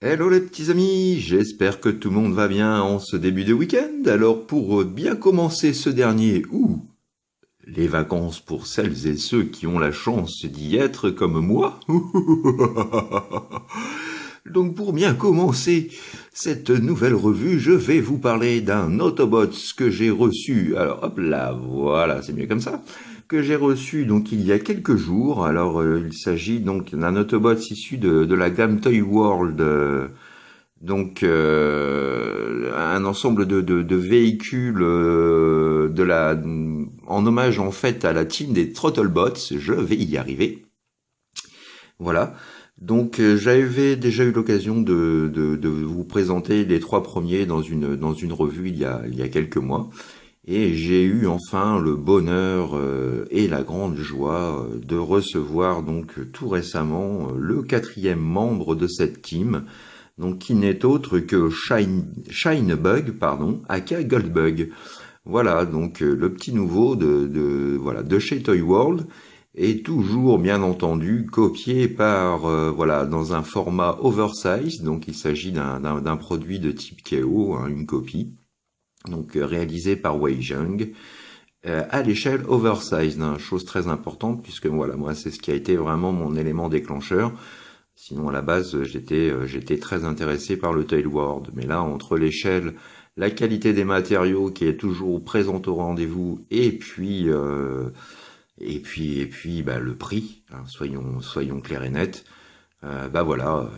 Hello les petits amis, j'espère que tout le monde va bien en ce début de week-end. Alors pour bien commencer ce dernier, ou les vacances pour celles et ceux qui ont la chance d'y être comme moi. Donc pour bien commencer cette nouvelle revue, je vais vous parler d'un Autobots que j'ai reçu. Alors hop là, voilà, c'est mieux comme ça. Que j'ai reçu donc il y a quelques jours. Alors il s'agit donc d'un Autobots issu de la gamme Toy World. Donc un ensemble de véhicules en hommage en fait à la team des Throttlebots. Je vais y arriver. Voilà. Donc j'avais déjà eu l'occasion de vous présenter les trois premiers dans une revue il y a quelques mois. Et j'ai eu enfin le bonheur et la grande joie de recevoir donc tout récemment le quatrième membre de cette team, donc qui n'est autre que Shinebug, pardon, aka Goldbug. Voilà, donc le petit nouveau de chez Toy World est toujours bien entendu copié par voilà dans un format oversize, donc il s'agit d'un produit de type KO, hein, une copie, donc réalisé par Wei Zheng à l'échelle oversize, hein, chose très importante puisque voilà moi c'est ce qui a été vraiment mon élément déclencheur. Sinon, à la base, j'étais très intéressé par le Toy World. Mais là, entre l'échelle, la qualité des matériaux qui est toujours présente au rendez-vous, et puis, bah, le prix, hein, soyons clairs et nets. Bah voilà,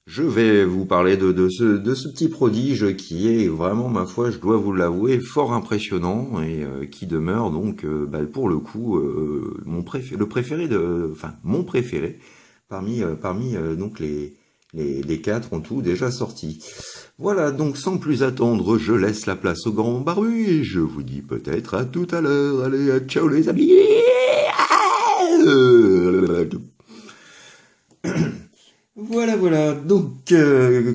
je vais vous parler de ce petit prodige qui est vraiment, ma foi, je dois vous l'avouer, fort impressionnant et qui demeure donc, bah, pour le coup, mon préféré parmi donc les quatre en tout déjà sortis. Voilà, donc sans plus attendre, je laisse la place au grand barbu et je vous dis peut-être à tout à l'heure. Allez, ciao les amis. Voilà, voilà. Donc,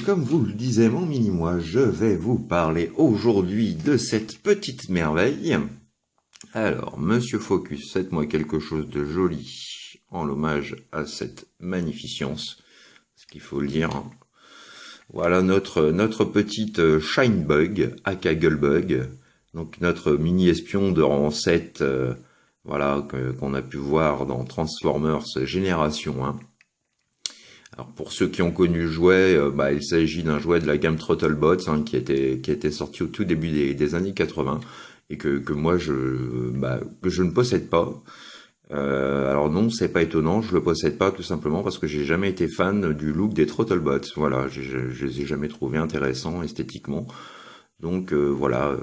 comme vous le disiez, mon mini-moi, je vais vous parler aujourd'hui de cette petite merveille. Alors, Monsieur Focus, faites-moi quelque chose de joli en l'hommage à cette magnificence, ce qu'il faut le dire. Hein. Voilà notre petite Shinebug, aka Gullbug, donc notre mini-espion de rang 7, voilà, qu'on a pu voir dans Transformers Génération 1. Alors pour ceux qui ont connu le jouet, bah, il s'agit d'un jouet de la gamme Throttlebots, hein, qui était sorti au tout début des années 80 et que moi que je ne possède pas. Alors non, c'est pas étonnant, je le possède pas tout simplement parce que j'ai jamais été fan du look des Throttlebots. Voilà, je les ai jamais trouvés intéressants esthétiquement. Donc voilà,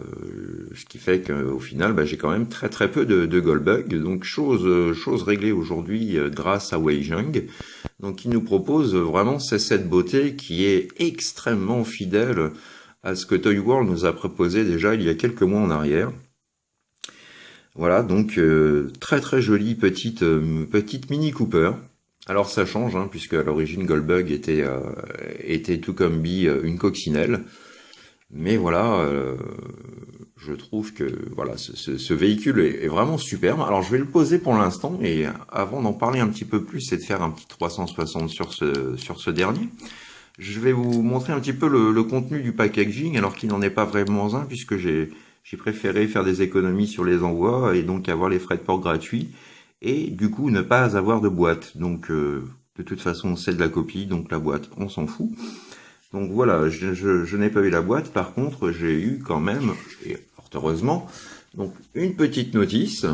ce qui fait qu'au final, bah, j'ai quand même très peu de Goldbug. Donc chose réglée aujourd'hui grâce à Wei Zheng. Donc il nous propose vraiment cette beauté qui est extrêmement fidèle à ce que Toy World nous a proposé déjà il y a quelques mois en arrière. Voilà, donc très jolie petite Mini Cooper. Alors ça change, hein, puisque à l'origine Goldbug était tout comme Bee une coccinelle. Mais voilà, je trouve que voilà, ce véhicule est vraiment superbe. Alors je vais le poser pour l'instant, et avant d'en parler un petit peu plus et de faire un petit 360 sur ce dernier, je vais vous montrer un petit peu le contenu du packaging, alors qu'il n'en est pas vraiment un, puisque j'ai préféré faire des économies sur les envois et donc avoir les frais de port gratuits, et du coup ne pas avoir de boîte. Donc de toute façon c'est de la copie, donc la boîte on s'en fout. Donc voilà, je n'ai pas eu la boîte, par contre j'ai eu quand même, et fort heureusement, donc une petite notice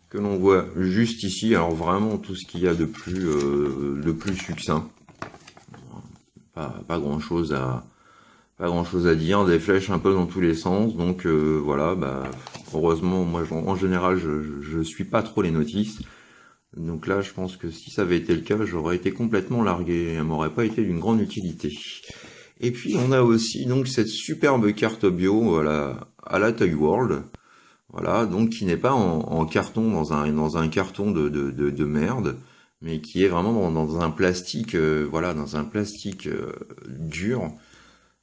que l'on voit juste ici. Alors vraiment tout ce qu'il y a de plus succinct, pas grand chose à dire, des flèches un peu dans tous les sens. Donc voilà, bah heureusement moi en général je suis pas trop les notices. Donc là, je pense que si ça avait été le cas, j'aurais été complètement largué, elle m'aurait pas été d'une grande utilité. Et puis on a aussi donc cette superbe carte bio, voilà, à la Toy World, voilà, donc qui n'est pas en carton dans un carton de merde, mais qui est vraiment dans un plastique, voilà, dans un plastique dur.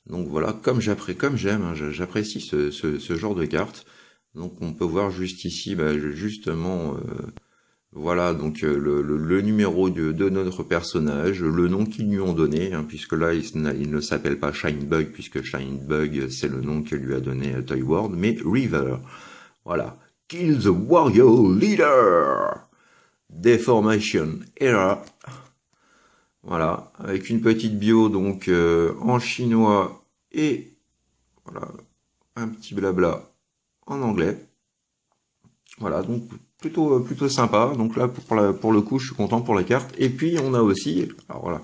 Donc voilà, comme j'aime, hein, j'apprécie ce genre de carte. Donc on peut voir juste ici, bah, justement. Voilà, donc le numéro de notre personnage, le nom qu'ils lui ont donné, hein, puisque là il ne s'appelle pas Shinebug, puisque Shinebug c'est le nom que lui a donné Toy World, mais River. Voilà. Kill the Warrior Leader! Deformation Era. Voilà, avec une petite bio donc en chinois et voilà, un petit blabla en anglais. Voilà, donc plutôt sympa. Donc là, pour le coup, je suis content pour la carte. Et puis, on a aussi, alors voilà,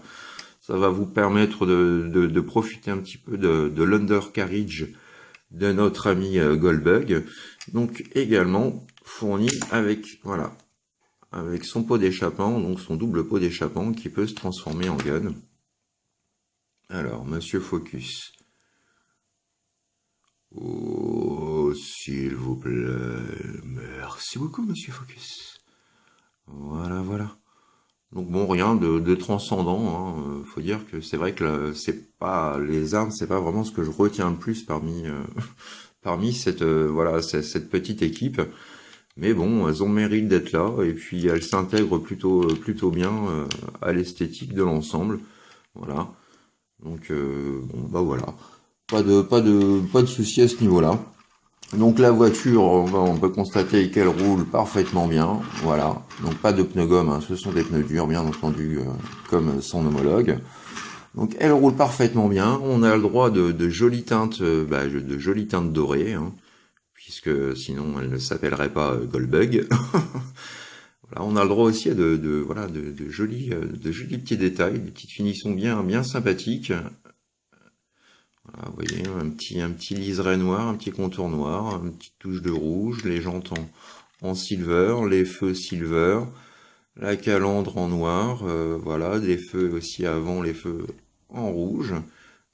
ça va vous permettre de profiter un petit peu de l'undercarriage de notre ami Goldbug. Donc, également fourni avec, voilà, avec son pot d'échappement, donc son double pot d'échappement qui peut se transformer en gun. Alors, Monsieur Focus. Oh, s'il vous plaît. Merci beaucoup, Monsieur Focus. Voilà, voilà. Donc bon, rien de transcendant. Hein. Faut dire que c'est vrai que c'est pas les armes, c'est pas vraiment ce que je retiens le plus parmi parmi cette voilà cette petite équipe. Mais bon, elles ont le mérite d'être là et puis elles s'intègrent plutôt bien à l'esthétique de l'ensemble. Voilà. Donc bon bah voilà. Pas de souci à ce niveau-là. Donc la voiture, on peut constater qu'elle roule parfaitement bien, voilà. Donc pas de pneus gomme, hein, ce sont des pneus durs, bien entendu, comme son homologue. Donc elle roule parfaitement bien. On a le droit de jolies teintes, de jolies teintes dorées, hein, puisque sinon elle ne s'appellerait pas Goldbug. Voilà, on a le droit aussi à de jolis petits détails, des petites finitions bien sympathiques. Voilà, vous voyez, un petit liseré noir, un petit contour noir, une petite touche de rouge, les jantes en silver, les feux silver, la calandre en noir, voilà, des feux aussi avant, les feux en rouge,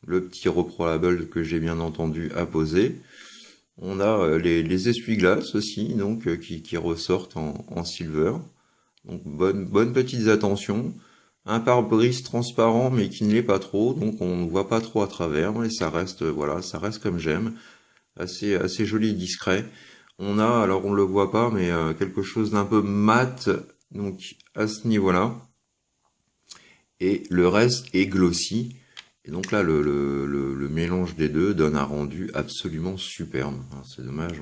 le petit reprolable que j'ai bien entendu apposé. On a les essuie-glaces aussi, donc qui ressortent en silver. Donc bonne petites attentions. Un pare-brise transparent mais qui ne l'est pas trop, donc on ne voit pas trop à travers, et ça reste voilà, ça reste comme j'aime, assez joli et discret. On a, alors on le voit pas, mais quelque chose d'un peu mat, donc à ce niveau-là, et le reste est glossy. Et donc là, le mélange des deux donne un rendu absolument superbe. C'est dommage,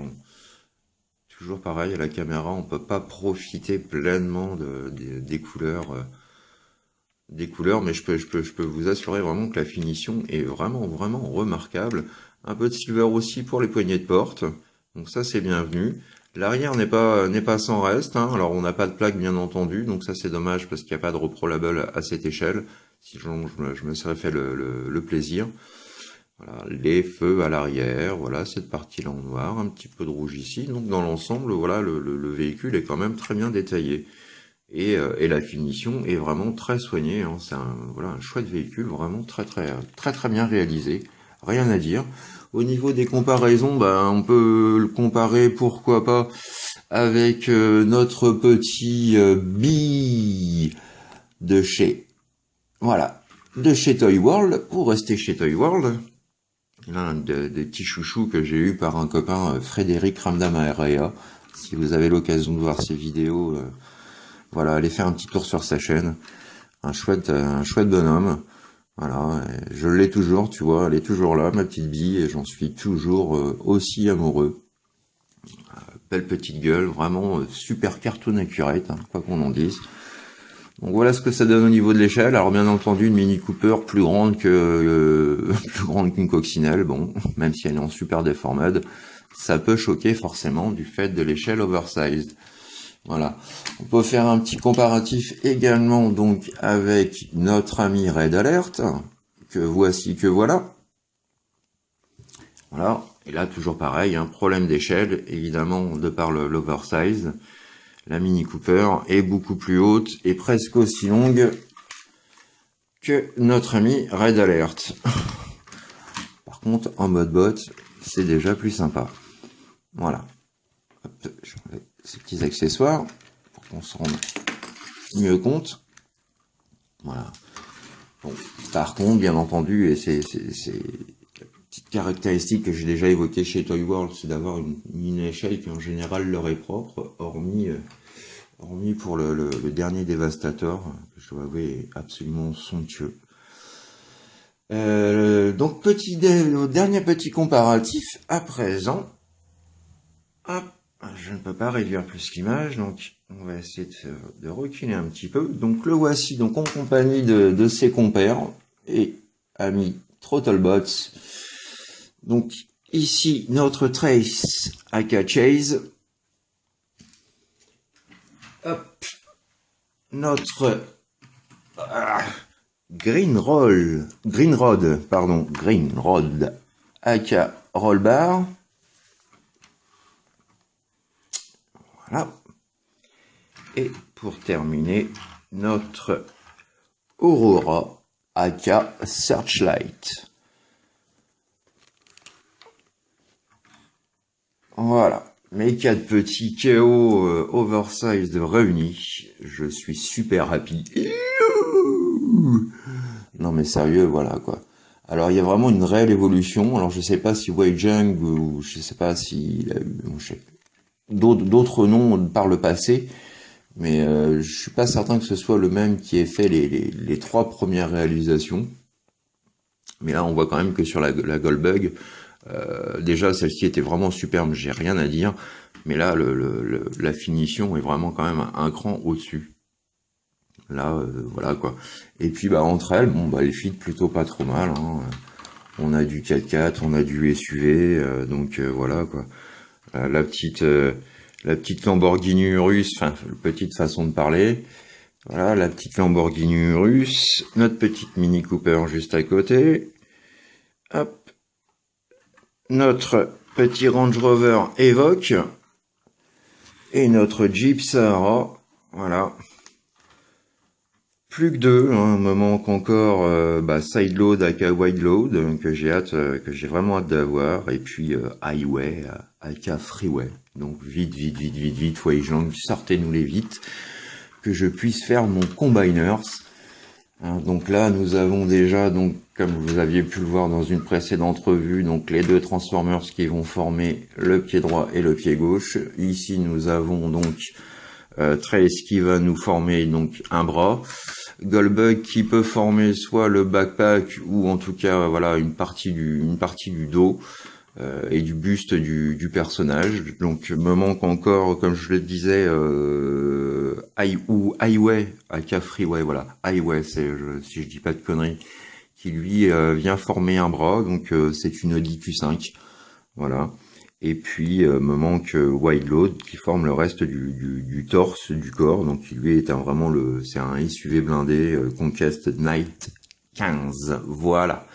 toujours pareil à la caméra, on peut pas profiter pleinement des couleurs. Mais je peux vous assurer vraiment que la finition est vraiment remarquable. Un peu de silver aussi pour les poignées de porte, donc ça c'est bienvenu. L'arrière n'est pas sans reste, hein. Alors on n'a pas de plaque bien entendu, donc ça c'est dommage parce qu'il n'y a pas de reprolable à cette échelle. Sinon je me serais fait le plaisir. Voilà, les feux à l'arrière, voilà cette partie-là en noir, un petit peu de rouge ici. Donc dans l'ensemble, voilà le véhicule est quand même très bien détaillé. Et la finition est vraiment très soignée, hein. C'est voilà, un chouette véhicule, vraiment très bien réalisé, rien à dire. Au niveau des comparaisons, on peut le comparer, pourquoi pas, avec notre petit Bee de chez, voilà, de chez Toy World, pour rester chez Toy World. L'un des petits chouchous que j'ai eu par un copain, Frédéric Ramdamaria. Si vous avez l'occasion de voir ses vidéos, voilà, allez faire un petit tour sur sa chaîne. Un chouette bonhomme. Voilà, je l'ai toujours, tu vois, elle est toujours là, ma petite bille, et j'en suis toujours aussi amoureux. Belle petite gueule, vraiment super cartoon accurate, hein, quoi qu'on en dise. Donc voilà ce que ça donne au niveau de l'échelle. Alors bien entendu, une Mini Cooper plus grande plus grande qu'une coccinelle, bon, même si elle est en super déformade, ça peut choquer forcément du fait de l'échelle oversized. Voilà. On peut faire un petit comparatif également donc avec notre ami Red Alert, que voici, que voilà. Voilà. Et là, toujours pareil, un problème d'échelle, évidemment, de par l'oversize. La Mini Cooper est beaucoup plus haute et presque aussi longue que notre ami Red Alert. Par contre, en mode bot, c'est déjà plus sympa. Voilà. Hop, je mets ces petits accessoires pour qu'on se rende mieux compte. Voilà. Bon, par contre, bien entendu, et c'est la petite caractéristique que j'ai déjà évoquée chez Toy World, c'est d'avoir une échelle qui en général leur est propre, hormis hormis pour le dernier Devastator, que je dois avouer est absolument somptueux. Donc dernier petit comparatif à présent. Hop, je ne peux pas réduire plus l'image, donc on va essayer de reculer un petit peu. Donc le voici donc en compagnie de ses compères et amis Throttlebots. Donc ici notre Trace aka Chase. Hop, notre Greenrod aka Rollbar. Voilà. Et pour terminer, notre Aurora aka Searchlight. Voilà. Mes 4 petits KO oversized réunis. Je suis super happy. Non mais sérieux, voilà quoi. Alors il y a vraiment une réelle évolution. Alors je sais pas si Wei Jung ou je sais pas s'il a eu d'autres noms par le passé, mais je suis pas certain que ce soit le même qui ait fait les 3 premières réalisations. Mais là on voit quand même que sur la Goldbug, déjà celle-ci était vraiment superbe, j'ai rien à dire. Mais là la finition est vraiment quand même un cran au-dessus. Là, voilà quoi. Et puis bah entre elles, bon bah elles fit plutôt pas trop mal. Hein. On a du 4x4, on a du SUV, donc voilà quoi. La petite Lamborghini Urus, enfin petite façon de parler. Voilà la petite Lamborghini Urus, notre petite Mini Cooper juste à côté. Hop, notre petit Range Rover Evoque et notre Jeep Sahara. Voilà. Plus que deux, hein, un moment qu'encore Sideload aka Wideload, que j'ai vraiment hâte d'avoir, et puis Highway aka Freeway. Donc vite, Weijang, sortez-nous les vite, que je puisse faire mon Combiners. Hein, donc là, nous avons déjà, donc comme vous aviez pu le voir dans une précédente revue, donc les 2 Transformers qui vont former le pied droit et le pied gauche. Ici, nous avons donc Trace qui va nous former donc un bras. Goldbug qui peut former soit le backpack ou en tout cas voilà une partie du dos et du buste du personnage. Donc me manque encore, comme je le disais, Highway aka Freeway, voilà. Highway, si je dis pas de conneries, qui lui vient former un bras, donc c'est une Audi Q5, voilà. Et puis me manque Wideload qui forme le reste du torse, du corps, donc qui lui est vraiment c'est un SUV blindé Conquest Night 15, voilà.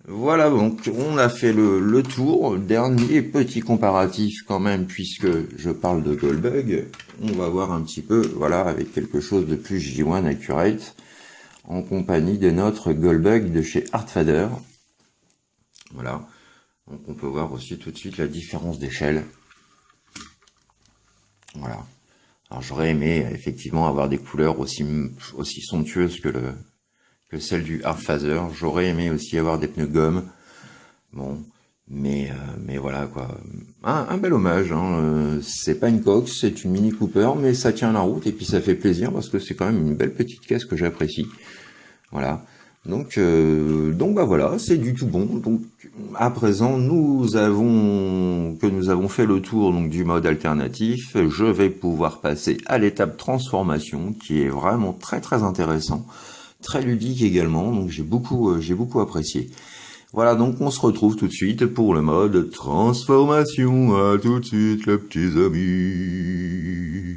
Voilà, donc on a fait le tour. Dernier petit comparatif quand même, puisque je parle de Goldbug. On va voir un petit peu, voilà, avec quelque chose de plus J1 accurate, en compagnie de notre Goldbug de chez Artfader. Voilà. Donc on peut voir aussi tout de suite la différence d'échelle. Voilà. Alors j'aurais aimé effectivement avoir des couleurs aussi somptueuses que celles du Artfader. J'aurais aimé aussi avoir des pneus gomme. Bon, mais voilà quoi. Un bel hommage. Hein. C'est pas une Cox, c'est une Mini Cooper, mais ça tient la route et puis ça fait plaisir parce que c'est quand même une belle petite caisse que j'apprécie. Voilà. Donc bah voilà, c'est du tout bon. Donc à présent, nous avons fait le tour donc du mode alternatif. Je vais pouvoir passer à l'étape transformation, qui est vraiment très intéressant, très ludique également. Donc j'ai beaucoup apprécié. Voilà, donc on se retrouve tout de suite pour le mode transformation. À tout de suite, les petits amis.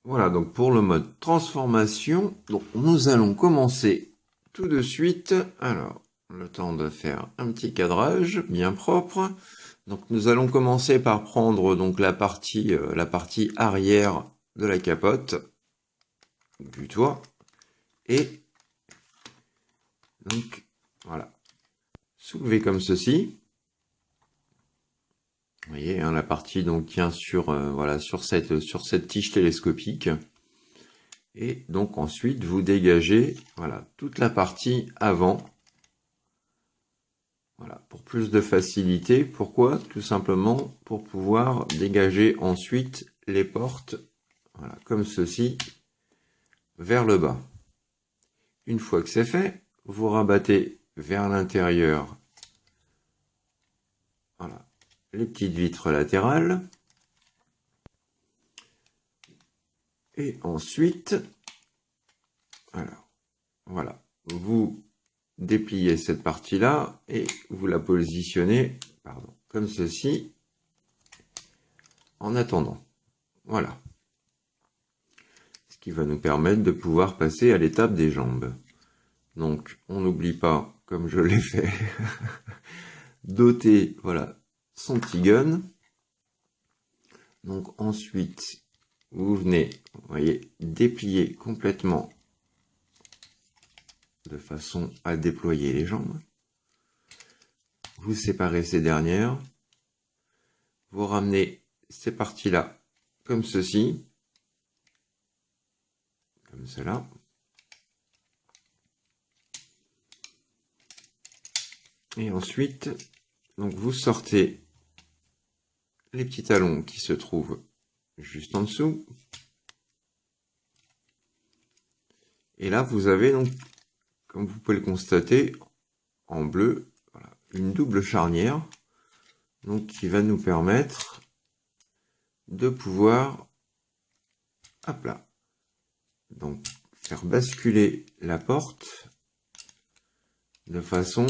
Voilà, donc pour le mode transformation, donc nous allons commencer tout de suite. Alors, le temps de faire un petit cadrage bien propre. Donc nous allons commencer par prendre donc la partie arrière de la capote du toit et donc voilà, soulever comme ceci. Vous voyez, hein, la partie donc tient sur voilà sur cette tige télescopique. Et donc ensuite vous dégagez voilà toute la partie avant. Voilà, pour plus de facilité. Pourquoi? Tout simplement pour pouvoir dégager ensuite les portes voilà, comme ceci, vers le bas. Une fois que c'est fait, vous rabattez vers l'intérieur, voilà, les petites vitres latérales. Et ensuite, alors, voilà, vous dépliez cette partie-là et vous la positionnez, pardon, comme ceci, en attendant. Voilà. Ce qui va nous permettre de pouvoir passer à l'étape des jambes. Donc, on n'oublie pas, comme je l'ai fait, d'ôter, voilà, son petit gun. Donc, ensuite, vous venez, vous voyez, déplier complètement de façon à déployer les jambes. Vous séparez ces dernières. Vous ramenez ces parties-là comme ceci. Comme cela. Et ensuite, donc vous sortez les petits talons qui se trouvent juste en dessous. Et là, vous avez donc, comme vous pouvez le constater, en bleu, voilà, une double charnière, donc qui va nous permettre de pouvoir, hop là, donc faire basculer la porte de façon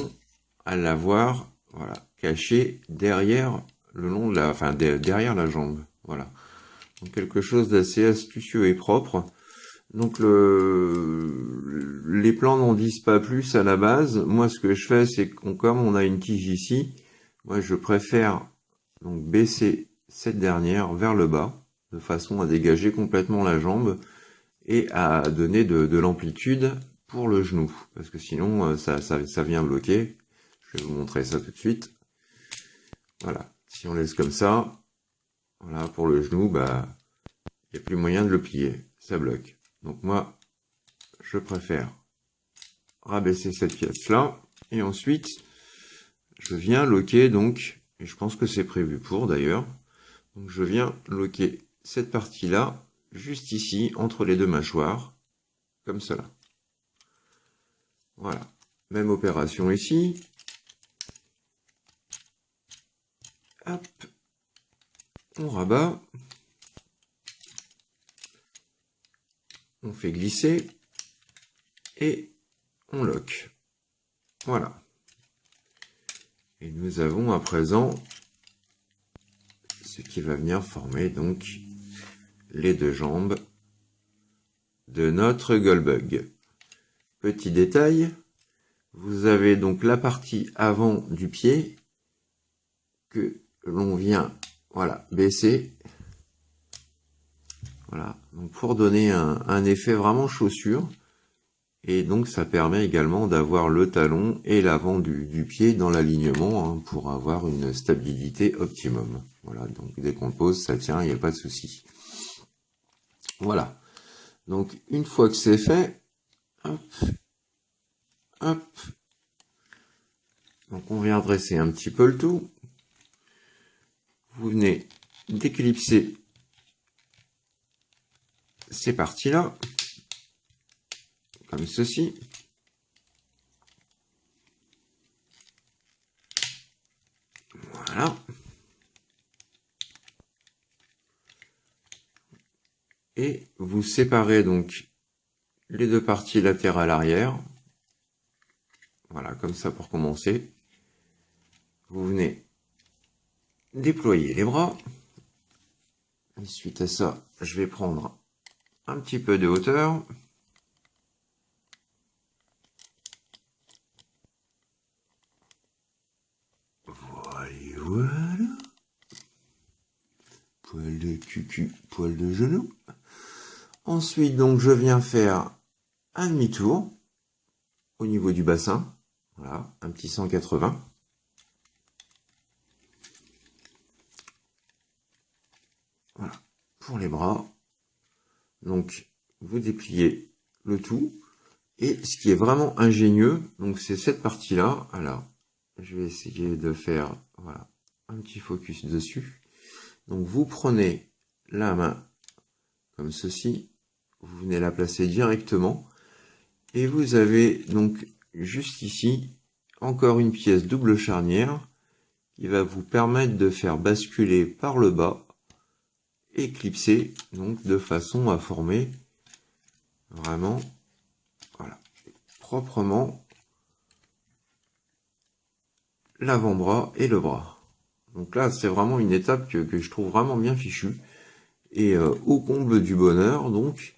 à l'avoir, voilà, cachée derrière le long de la, enfin derrière la jambe, voilà. Donc quelque chose d'assez astucieux et propre. Donc les plans n'en disent pas plus à la base. Moi, ce que je fais, c'est que comme on a une tige ici, moi je préfère donc baisser cette dernière vers le bas, de façon à dégager complètement la jambe et à donner de l'amplitude pour le genou, parce que sinon ça vient bloquer. Je vais vous montrer ça tout de suite. Voilà, si on laisse comme ça, voilà, pour le genou, bah il n'y a plus moyen de le plier, ça bloque. Donc moi, je préfère rabaisser cette pièce-là, et ensuite, je viens loquer, donc, et je pense que c'est prévu pour d'ailleurs, donc je viens loquer cette partie-là, juste ici, entre les deux mâchoires, comme cela. Voilà, même opération ici. Hop, on rabat, on fait glisser, et on lock. Voilà. Et nous avons à présent ce qui va venir former donc les deux jambes de notre Goldbug. Petit détail, vous avez donc la partie avant du pied que l'on vient, voilà, baisser. Voilà, donc pour donner un effet vraiment chaussure. Et donc ça permet également d'avoir le talon et l'avant du pied dans l'alignement, hein, pour avoir une stabilité optimum. Voilà, donc dès qu'on le pose, ça tient, il n'y a pas de souci. Voilà, donc une fois que c'est fait, hop, hop, donc on vient dresser un petit peu le tout. Vous venez d'éclipser ces parties-là, comme ceci. Voilà. Et vous séparez donc les deux parties latérales arrière. Voilà, comme ça pour commencer. Vous venez déployer les bras. Et suite à ça, je vais prendre un petit peu de hauteur. Voilà. Poil de cucu, poil de genou. Ensuite, donc, je viens faire un demi-tour au niveau du bassin. Voilà, un petit 180. Voilà, pour les bras. Donc, vous dépliez le tout. Et ce qui est vraiment ingénieux, donc c'est cette partie-là. Alors, je vais essayer de faire, voilà, un petit focus dessus. Donc, vous prenez la main comme ceci. Vous venez la placer directement. Et vous avez donc juste ici, encore une pièce double charnière qui va vous permettre de faire basculer par le bas et clipser, donc de façon à former vraiment, voilà, proprement l'avant-bras et le bras. Donc là, c'est vraiment une étape que je trouve vraiment bien fichue. Et au comble du bonheur, donc,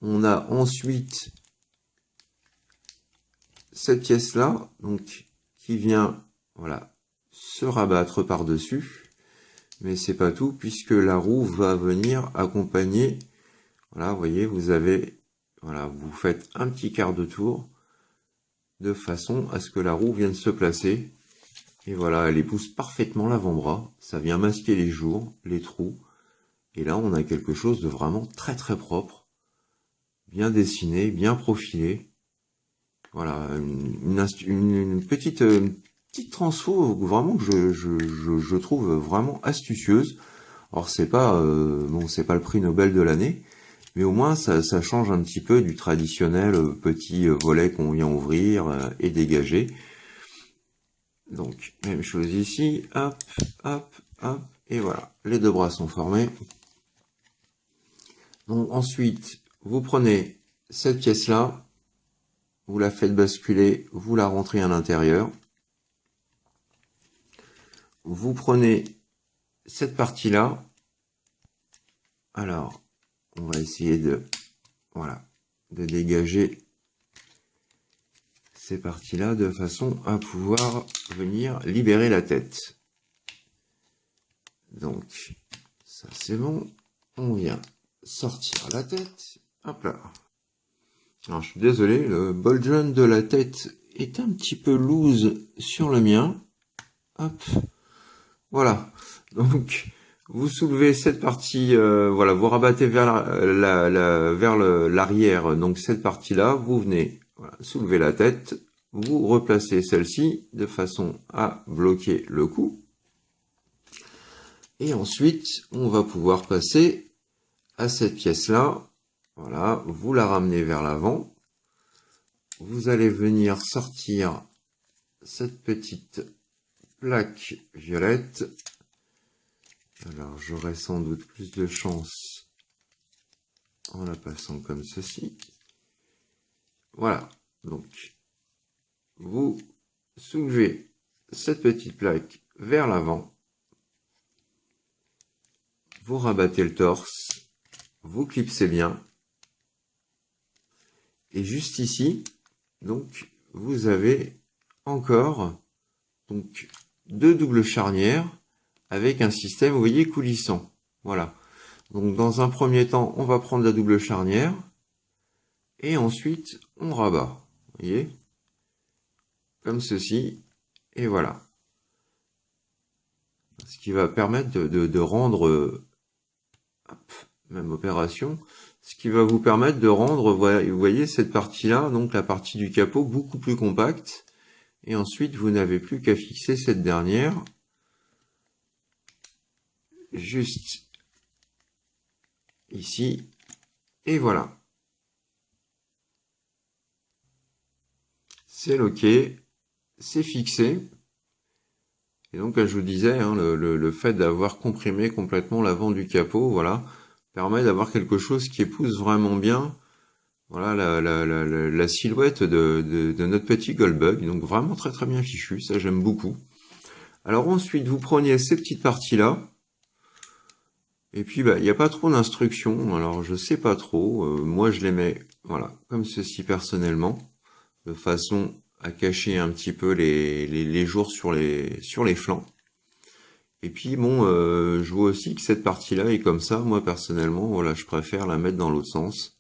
on a ensuite cette pièce-là, donc, qui vient, voilà, se rabattre par-dessus. Mais c'est pas tout, puisque la roue va venir accompagner. Voilà, vous voyez, vous avez, voilà, vous faites un petit quart de tour, de façon à ce que la roue vienne se placer. Et voilà, elle épouse parfaitement l'avant-bras. Ça vient masquer les jours, les trous. Et là, on a quelque chose de vraiment très très propre. Bien dessiné, bien profilé. Voilà, une petite transfo vraiment que je trouve vraiment astucieuse. Alors c'est pas bon, c'est pas le prix Nobel de l'année, mais au moins ça change un petit peu du traditionnel petit volet qu'on vient ouvrir et dégager. Donc même chose ici, hop, hop, hop, et voilà, les deux bras sont formés. Donc ensuite, vous prenez cette pièce-là, vous la faites basculer, vous la rentrez à l'intérieur. Vous prenez cette partie-là. Alors, on va essayer de, voilà, de dégager ces parties-là de façon à pouvoir venir libérer la tête. Donc, ça c'est bon. On vient sortir la tête. Hop là. Alors, je suis désolé, le ball joint de la tête est un petit peu loose sur le mien. Hop. Voilà. Donc, vous soulevez cette partie, voilà, vous rabattez vers l'arrière, donc cette partie-là, vous venez voilà, soulever la tête, vous replacez celle-ci de façon à bloquer le cou. Et ensuite, on va pouvoir passer à cette pièce-là. Voilà, vous la ramenez vers l'avant. Vous allez venir sortir cette petite plaque violette. Alors, j'aurai sans doute plus de chance en la passant comme ceci. Voilà, donc, vous soulevez cette petite plaque vers l'avant. Vous rabattez le torse. Vous clipsez bien. Et juste ici, donc, vous avez encore donc, deux doubles charnières avec un système, vous voyez, coulissant. Voilà. Donc, dans un premier temps, on va prendre la double charnière. Et ensuite, on rabat. Vous voyez? Comme ceci. Et voilà. Ce qui va permettre de rendre, hop, même opération, ce qui va vous permettre de rendre, vous voyez, cette partie-là, donc la partie du capot, beaucoup plus compacte. Et ensuite, vous n'avez plus qu'à fixer cette dernière. Juste ici. Et voilà. C'est loqué. C'est fixé. Et donc, comme je vous disais, hein, le fait d'avoir comprimé complètement l'avant du capot, voilà, permet d'avoir quelque chose qui épouse vraiment bien, voilà, la silhouette de notre petit Goldbug. Donc, vraiment très très bien fichu, ça j'aime beaucoup. Alors ensuite, vous preniez ces petites parties-là, et puis bah, il n'y a pas trop d'instructions, alors je sais pas trop, moi je les mets, voilà, comme ceci personnellement, de façon à cacher un petit peu les jours sur les flancs. Et puis bon, je vois aussi que cette partie-là est comme ça. Moi personnellement, voilà, je préfère la mettre dans l'autre sens.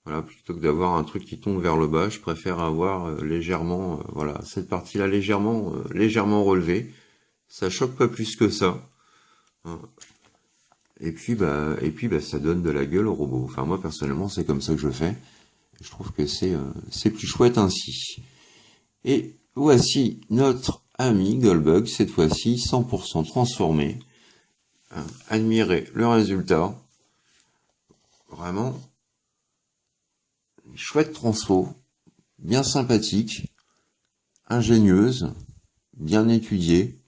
Voilà, plutôt que d'avoir un truc qui tombe vers le bas, je préfère avoir légèrement, voilà, cette partie-là légèrement relevée. Ça choque pas plus que ça. Hein. Et puis bah, ça donne de la gueule au robot. Enfin moi personnellement, c'est comme ça que je fais. Je trouve que c'est plus chouette ainsi. Et voici notre ami Goldbug, cette fois-ci 100% transformé. Admirez le résultat. vraiment chouette transfo, bien sympathique, ingénieuse, bien étudiée.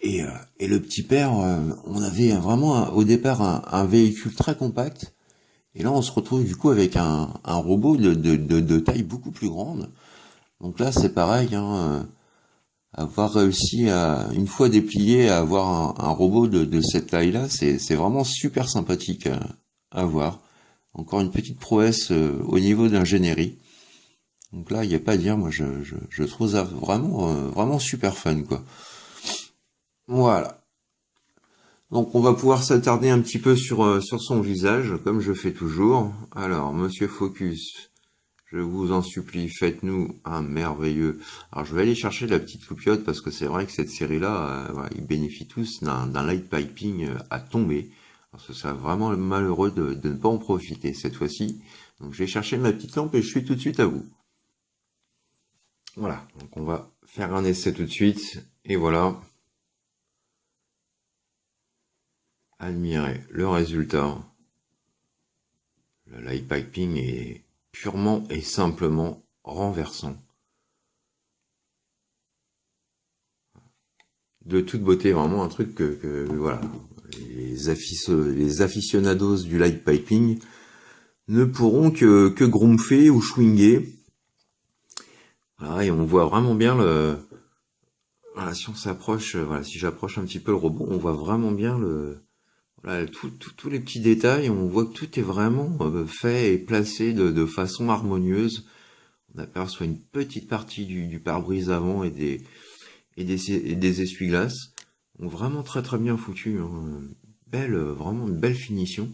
Et le petit père, on avait vraiment au départ un véhicule très compact. Et là, on se retrouve du coup avec un robot de taille beaucoup plus grande. Donc là, c'est pareil, hein, avoir réussi à, une fois déplié, à avoir un robot de cette taille-là, c'est vraiment super sympathique à voir. Encore une petite prouesse au niveau d'ingénierie. Donc là, il n'y a pas à dire, moi je trouve ça vraiment, vraiment super fun, quoi. Voilà. Donc on va pouvoir s'attarder un petit peu sur son visage, comme je fais toujours. Alors, Monsieur Focus, je vous en supplie, faites-nous un merveilleux. Alors je vais aller chercher la petite loupiote parce que c'est vrai que cette série-là, voilà, ils bénéficient tous d'un light piping à tomber. Alors ce serait vraiment malheureux de ne pas en profiter cette fois-ci. Donc je vais chercher ma petite lampe et je suis tout de suite à vous. Voilà, donc on va faire un essai tout de suite. Et voilà, admirez le résultat. Le light piping est purement et simplement renversant. De toute beauté, vraiment un truc que voilà, les aficionados du light piping ne pourront que groomfer ou schwinguer. Voilà, et on voit vraiment bien voilà, si on s'approche, voilà, si j'approche un petit peu le robot, on voit vraiment bien voilà, tous les petits détails, on voit que tout est vraiment fait et placé de façon harmonieuse. On aperçoit une petite partie du pare-brise avant et des essuie-glaces. Donc vraiment très très bien foutu, hein. Belle, vraiment une belle finition.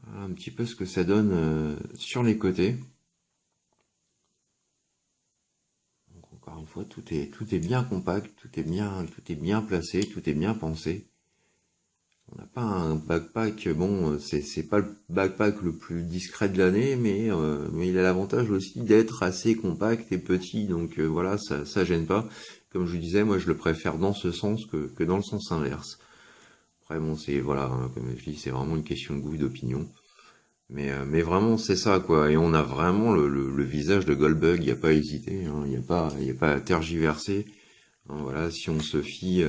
Voilà un petit peu ce que ça donne sur les côtés. Donc encore une fois, tout est bien compact, tout est bien placé, tout est bien pensé. On n'a pas un backpack, bon, c'est pas le backpack le plus discret de l'année, mais il a l'avantage aussi d'être assez compact et petit, donc voilà, ça gêne pas. Comme je vous disais, moi je le préfère dans ce sens que dans le sens inverse. Après bon, c'est voilà, hein, comme je dis, c'est vraiment une question de goût, d'opinion. Mais vraiment c'est ça quoi. Et on a vraiment le visage de Goldbug, il n'y a pas à hésiter, hein, il y a pas à tergiverser. Hein, voilà, si on se fie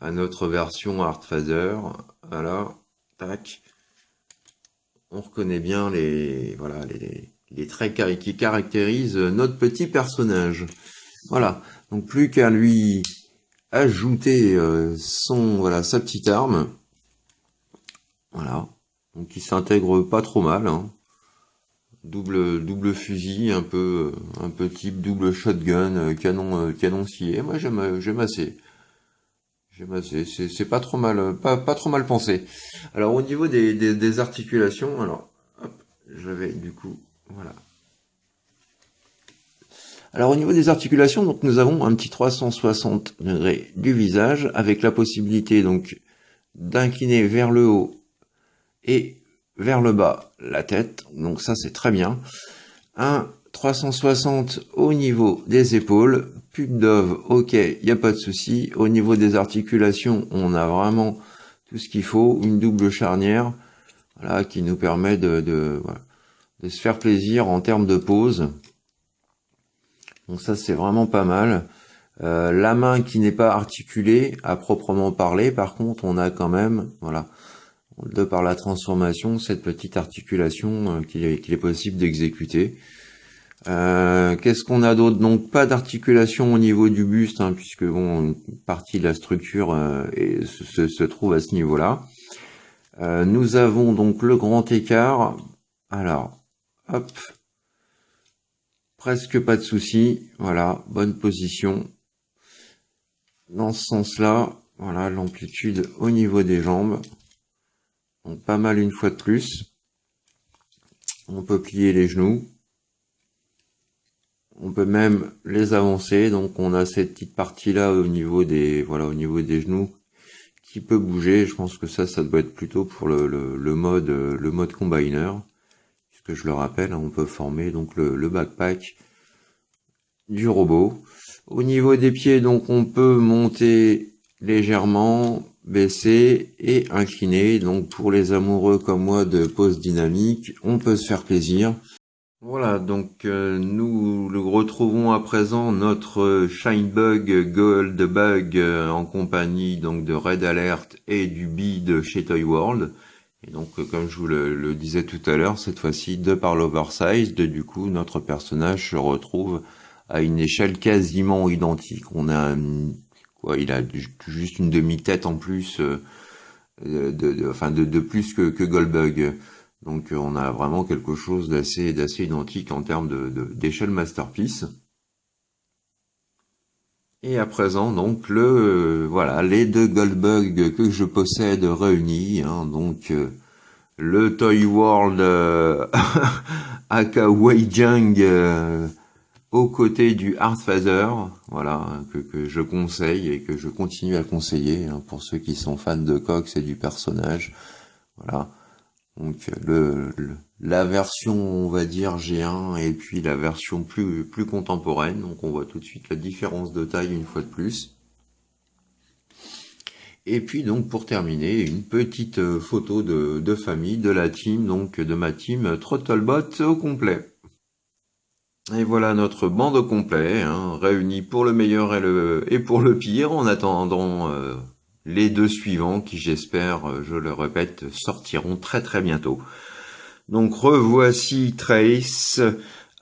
à notre version Artfather, voilà, tac, on reconnaît bien voilà, les traits qui caractérisent notre petit personnage. Voilà, donc plus qu'à lui ajouter voilà, sa petite arme, voilà, donc il s'intègre pas trop mal, hein. Double fusil, un peu type double shotgun, canon scié. Moi j'aime assez. C'est pas trop mal, pas trop mal pensé. Alors au niveau des articulations, alors hop, je vais du coup, voilà. Alors au niveau des articulations, donc nous avons un petit 360 degrés du visage avec la possibilité donc d'incliner vers le haut et vers le bas la tête. Donc ça c'est très bien. Un 360 au niveau des épaules, pub dove, ok, il n'y a pas de souci. Au niveau des articulations, on a vraiment tout ce qu'il faut, une double charnière, voilà, qui nous permet voilà, de se faire plaisir en termes de pose. Donc ça c'est vraiment pas mal. La main qui n'est pas articulée à proprement parler, par contre on a quand même, voilà, de par la transformation, cette petite articulation qu'il est possible d'exécuter. Qu'est-ce qu'on a d'autre? Donc pas d'articulation au niveau du buste, hein, puisque bon, une partie de la structure se trouve à ce niveau-là. Nous avons donc le grand écart. Alors, hop, presque pas de souci. Voilà, bonne position. Dans ce sens-là, voilà, l'amplitude au niveau des jambes. Donc pas mal une fois de plus. On peut plier les genoux. On peut même les avancer, donc on a cette petite partie là au niveau voilà, au niveau des genoux qui peut bouger. Je pense que ça doit être plutôt pour le mode combiner, puisque je le rappelle, hein, on peut former donc le backpack du robot. Au niveau des pieds, donc on peut monter légèrement baissé et incliné. Donc pour les amoureux comme moi de pose dynamique, on peut se faire plaisir. Voilà, donc nous le retrouvons à présent notre Shinebug Goldbug en compagnie donc de Red Alert et du Bee de chez Toy World. Et donc comme je vous le disais tout à l'heure, cette fois-ci de par l'oversize, du coup notre personnage se retrouve à une échelle quasiment identique. On a quoi, il a juste une demi-tête en plus de plus que Goldbug. Donc on a vraiment quelque chose d'assez identique en termes d'échelle masterpiece. Et à présent donc voilà les deux Goldbug que je possède réunis, hein, donc le Toy World aka Weijang aux côtés du Artphaser, voilà, que je conseille et que je continue à conseiller, hein, pour ceux qui sont fans de Cox et du personnage. Voilà. Donc la version, on va dire G1 et puis la version plus contemporaine. Donc on voit tout de suite la différence de taille une fois de plus. Et puis donc pour terminer, une petite photo de famille de la team, donc de ma team Throttlebot au complet. Et voilà notre bande au complet, hein, réunie pour le meilleur et pour le pire, en attendant les deux suivants qui, j'espère, je le répète, sortiront très bientôt. Donc revoici Trace,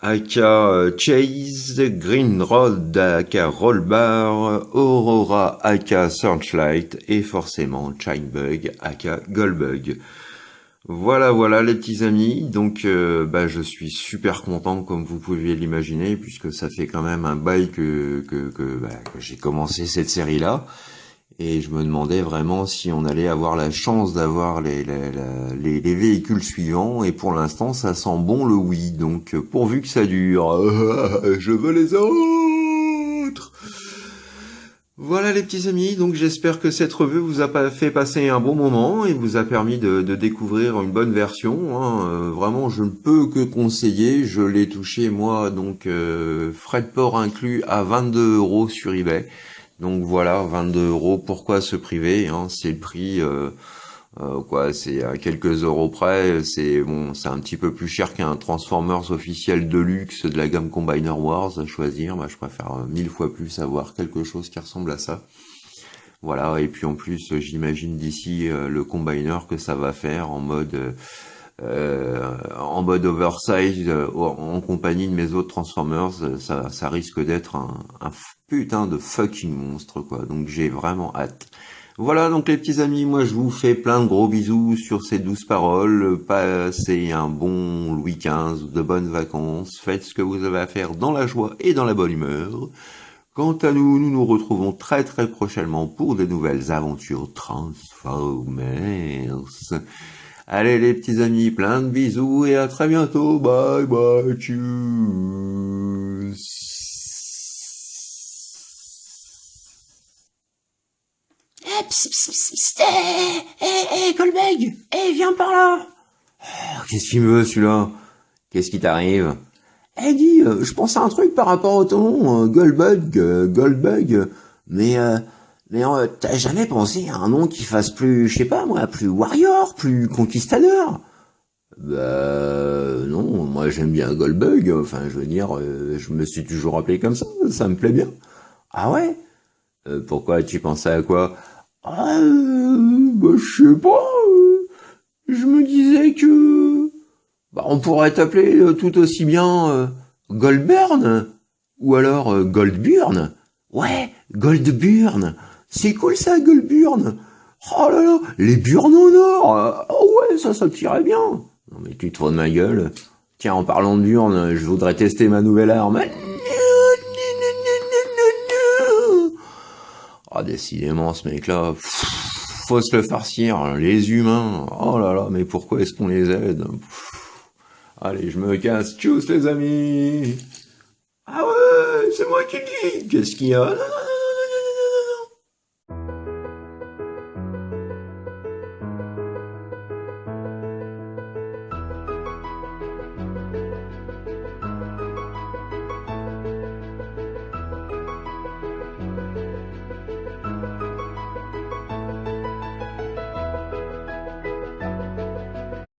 aka Chase, Greenrod, aka Rollbar, Aurora, aka Searchlight, et forcément Shinebug, aka Goldbug. Voilà les petits amis, donc je suis super content comme vous pouviez l'imaginer, puisque ça fait quand même un bail que j'ai commencé cette série-là, et je me demandais vraiment si on allait avoir la chance d'avoir les véhicules suivants, et pour l'instant ça sent bon le oui, donc pourvu que ça dure, je veux les autres. Voilà les petits amis, donc j'espère que cette revue vous a fait passer un bon moment et vous a permis de découvrir une bonne version, hein. Vraiment je ne peux que conseiller, je l'ai touché moi, donc frais de port inclus à 22 € sur eBay. Donc voilà, 22 €, pourquoi se priver, hein, c'est le prix, c'est à quelques euros près, c'est bon, c'est un petit peu plus cher qu'un Transformers officiel de luxe de la gamme Combiner Wars à choisir. Moi je préfère 1000 fois plus avoir quelque chose qui ressemble à ça. Voilà, et puis en plus j'imagine d'ici le Combiner que ça va faire en mode oversize, en compagnie de mes autres Transformers, ça risque d'être un putain de fucking monstre, quoi. Donc j'ai vraiment hâte. Voilà donc les petits amis, moi je vous fais plein de gros bisous sur ces douces paroles, passez un bon Louis XV, de bonnes vacances, faites ce que vous avez à faire dans la joie et dans la bonne humeur. Quant à nous, nous nous retrouvons très prochainement pour de nouvelles aventures Transformers. Allez les petits amis, plein de bisous et à très bientôt. Bye bye, tchuss. Eh, psst, psst, psst, psst, Goldbug, viens par là. Qu'est-ce qu'il me veut celui-là? Qu'est-ce qui t'arrive? Dis, je pense à un truc par rapport au ton nom, Goldbug, mais t'as jamais pensé à un nom qui fasse plus, je sais pas moi, plus warrior, plus conquistador? Bah non, moi j'aime bien Goldbug, enfin je veux dire, je me suis toujours appelé comme ça me plaît bien. Ah ouais? Pourquoi tu pensais à quoi? Je sais pas, je me disais que... on pourrait t'appeler tout aussi bien Goldburn, ou alors Goldburn. Ouais, Goldburn. C'est cool ça, Goldburn. Oh là là, les burnes en or. Oh ouais, ça tirait bien. Non mais tu te fous de ma gueule. Tiens, en parlant de burnes, je voudrais tester ma nouvelle arme. Décidément, ce mec-là, faut se le farcir, les humains. Oh là là, mais pourquoi est-ce qu'on les aide? Allez, je me casse. Tchuss les amis. Ah ouais, c'est moi qui le dis. Qu'est-ce qu'il y a?